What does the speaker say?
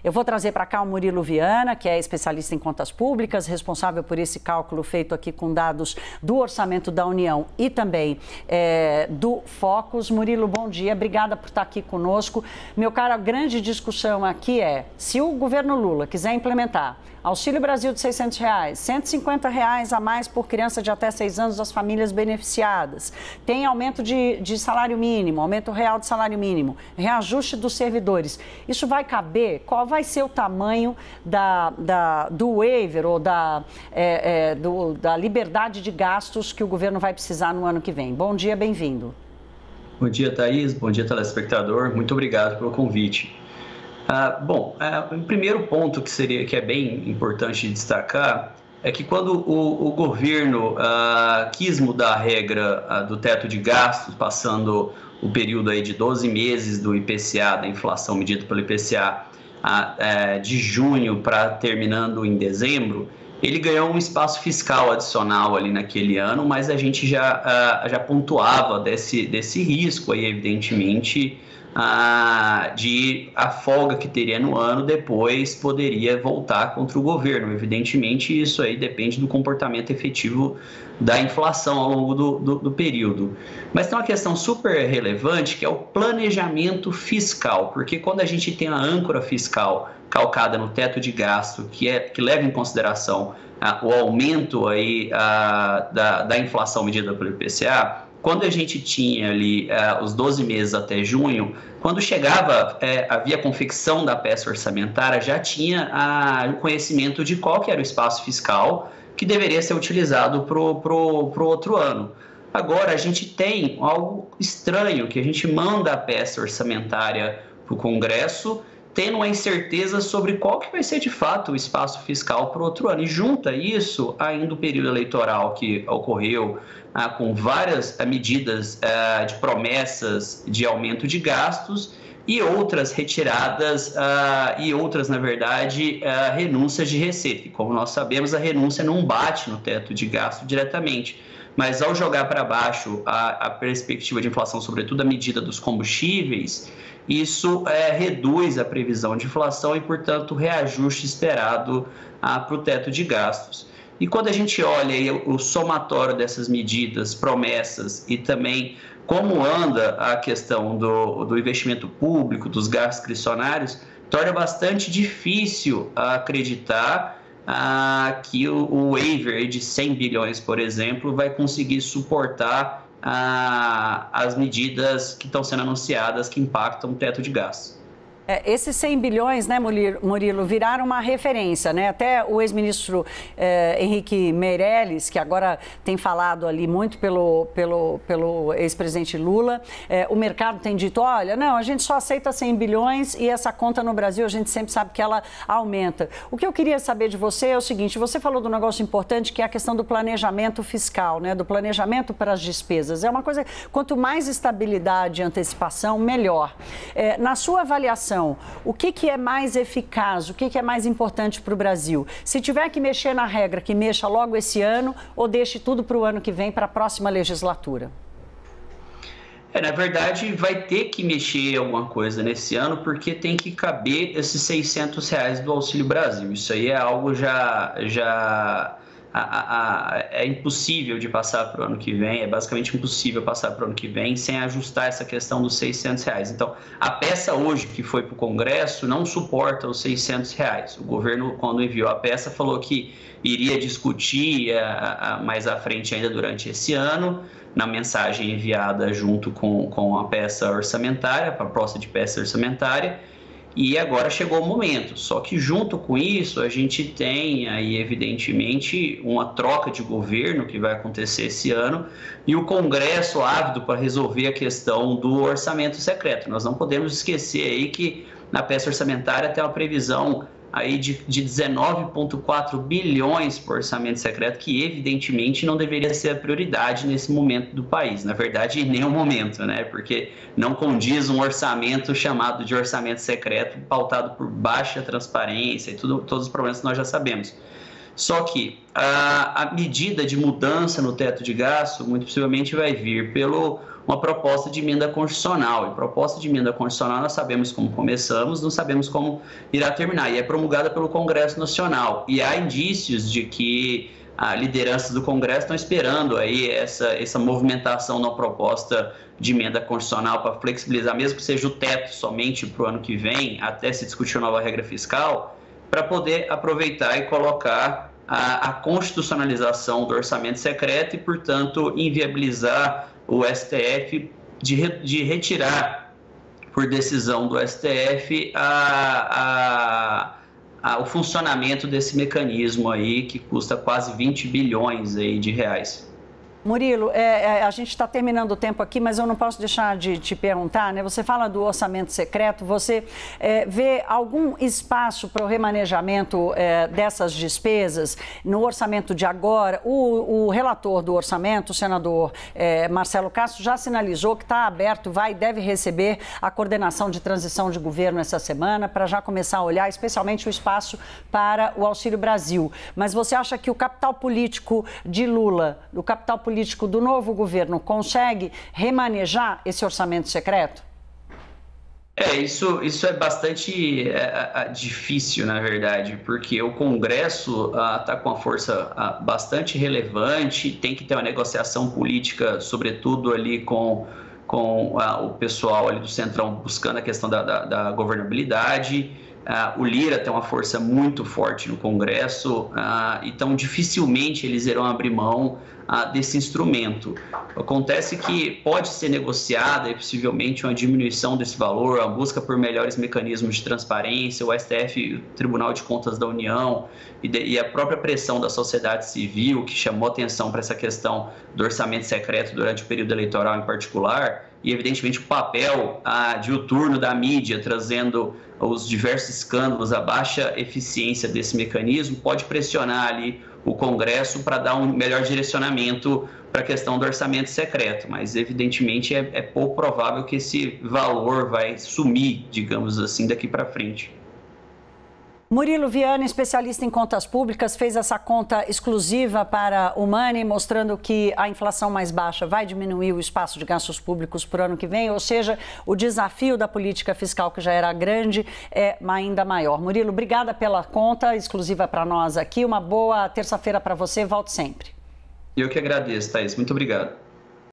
Eu vou trazer para cá o Murilo Viana, que é especialista em contas públicas, responsável por esse cálculo feito aqui com dados do Orçamento da União e também do Focus. Murilo, bom dia, obrigada por estar aqui conosco. Meu caro, a grande discussão aqui é, se o governo Lula quiser implementar Auxílio Brasil de R$600, R$150 a mais por criança de até 6 anos das famílias beneficiadas, tem aumento de salário mínimo, aumento real de salário mínimo, reajuste dos servidores. Isso vai caber? Qual vai ser o tamanho do waiver ou da liberdade de gastos que o governo vai precisar no ano que vem? Bom dia, bem-vindo. Bom dia, Thaís. Bom dia, telespectador. Muito obrigado pelo convite. O primeiro ponto que é bem importante destacar é que quando o governo quis mudar a regra do teto de gastos, passando o período aí de 12 meses do IPCA, da inflação medida pelo IPCA, de junho para terminando em dezembro, ele ganhou um espaço fiscal adicional ali naquele ano, mas a gente já pontuava desse risco aí, evidentemente, de a folga que teria no ano depois poderia voltar contra o governo. Evidentemente, isso aí depende do comportamento efetivo da inflação ao longo do período. Mas tem uma questão super relevante, que é o planejamento fiscal, porque quando a gente tem a âncora fiscal calcada no teto de gasto, que leva em consideração o aumento aí, da inflação medida pelo IPCA, quando a gente tinha ali os 12 meses até junho, quando chegava, havia a confecção da peça orçamentária, já tinha o conhecimento de qual que era o espaço fiscal que deveria ser utilizado para o outro ano. Agora, a gente tem algo estranho, que a gente manda a peça orçamentária para o Congresso, tendo uma incerteza sobre qual que vai ser de fato o espaço fiscal para o outro ano. E junta isso ainda o período eleitoral que ocorreu com várias medidas de promessas de aumento de gastos e outras retiradas e outras, na verdade, renúncias de receita. E como nós sabemos, a renúncia não bate no teto de gasto diretamente, mas ao jogar para baixo a perspectiva de inflação, sobretudo a medida dos combustíveis, isso reduz a previsão de inflação e, portanto, o reajuste esperado para o teto de gastos. E quando a gente olha aí o somatório dessas medidas, promessas e também como anda a questão do investimento público, dos gastos discricionários, torna bastante difícil acreditar que o waiver de 100 bilhões, por exemplo, vai conseguir suportar as medidas que estão sendo anunciadas que impactam o teto de gastos. Esses 100 bilhões, né, Murilo, viraram uma referência, né? Até o ex-ministro Henrique Meirelles, que agora tem falado ali muito pelo ex-presidente Lula, o mercado tem dito, olha, não, a gente só aceita 100 bilhões e essa conta no Brasil a gente sempre sabe que ela aumenta. O que eu queria saber de você é o seguinte, você falou do negócio importante que é a questão do planejamento fiscal, né? Do planejamento para as despesas. É uma coisa, quanto mais estabilidade e antecipação, melhor. Na sua avaliação, o que é mais eficaz, o que é mais importante para o Brasil? Se tiver que mexer na regra, que mexa logo esse ano ou deixe tudo para o ano que vem, para a próxima legislatura? Na verdade, vai ter que mexer alguma coisa nesse ano, porque tem que caber esses R$600 do Auxílio Brasil. Isso aí é algo é impossível de passar para o ano que vem, é basicamente impossível passar para o ano que vem sem ajustar essa questão dos R$600. Então, a peça hoje que foi para o Congresso não suporta os R$600. O governo, quando enviou a peça, falou que iria discutir mais à frente ainda durante esse ano, na mensagem enviada junto com a peça orçamentária, para a proposta de peça orçamentária, e agora chegou o momento. Só que junto com isso a gente tem aí evidentemente uma troca de governo que vai acontecer esse ano e o Congresso ávido para resolver a questão do orçamento secreto. Nós não podemos esquecer aí que na peça orçamentária tem uma previsão aí de 19,4 bilhões por orçamento secreto, que evidentemente não deveria ser a prioridade nesse momento do país. Na verdade, em nenhum momento, né? Porque não condiz um orçamento chamado de orçamento secreto, pautado por baixa transparência e todos os problemas que nós já sabemos. Só que a medida de mudança no teto de gasto, muito possivelmente vai vir pelo uma proposta de emenda constitucional. E proposta de emenda constitucional nós sabemos como começamos, não sabemos como irá terminar. E é promulgada pelo Congresso Nacional. E há indícios de que a liderança do Congresso estão esperando aí essa movimentação na proposta de emenda constitucional para flexibilizar, mesmo que seja o teto somente para o ano que vem, até se discutir uma nova regra fiscal, para poder aproveitar e colocar a constitucionalização do orçamento secreto e, portanto, inviabilizar o STF de retirar, por decisão do STF, o funcionamento desse mecanismo aí que custa quase 20 bilhões aí de reais. Murilo, a gente está terminando o tempo aqui, mas eu não posso deixar de te perguntar, né? Você fala do orçamento secreto, você vê algum espaço para o remanejamento dessas despesas no orçamento de agora? O relator do orçamento, o senador Marcelo Castro, já sinalizou que está aberto, deve receber a coordenação de transição de governo essa semana, para já começar a olhar especialmente o espaço para o Auxílio Brasil. Mas você acha que o capital político de Lula, o capital político do novo governo consegue remanejar esse orçamento secreto? Isso é bastante difícil, na verdade, porque o Congresso está com uma força bastante relevante, tem que ter uma negociação política, sobretudo ali com o pessoal ali do Centrão buscando a questão da governabilidade. O Lira tem uma força muito forte no Congresso, então dificilmente eles irão abrir mão desse instrumento. Acontece que pode ser negociada e possivelmente uma diminuição desse valor, a busca por melhores mecanismos de transparência, o STF, o Tribunal de Contas da União e a própria pressão da sociedade civil, que chamou atenção para essa questão do orçamento secreto durante o período eleitoral em particular, e evidentemente o papel diuturno da mídia trazendo os diversos escândalos, a baixa eficiência desse mecanismo, pode pressionar ali o Congresso para dar um melhor direcionamento para a questão do orçamento secreto, mas evidentemente é pouco provável que esse valor vai sumir, digamos assim, daqui para frente. Murilo Viana, especialista em contas públicas, fez essa conta exclusiva para o Money, mostrando que a inflação mais baixa vai diminuir o espaço de gastos públicos para o ano que vem, ou seja, o desafio da política fiscal, que já era grande, é ainda maior. Murilo, obrigada pela conta exclusiva para nós aqui. Uma boa terça-feira para você. Volte sempre. Eu que agradeço, Thaís. Muito obrigado.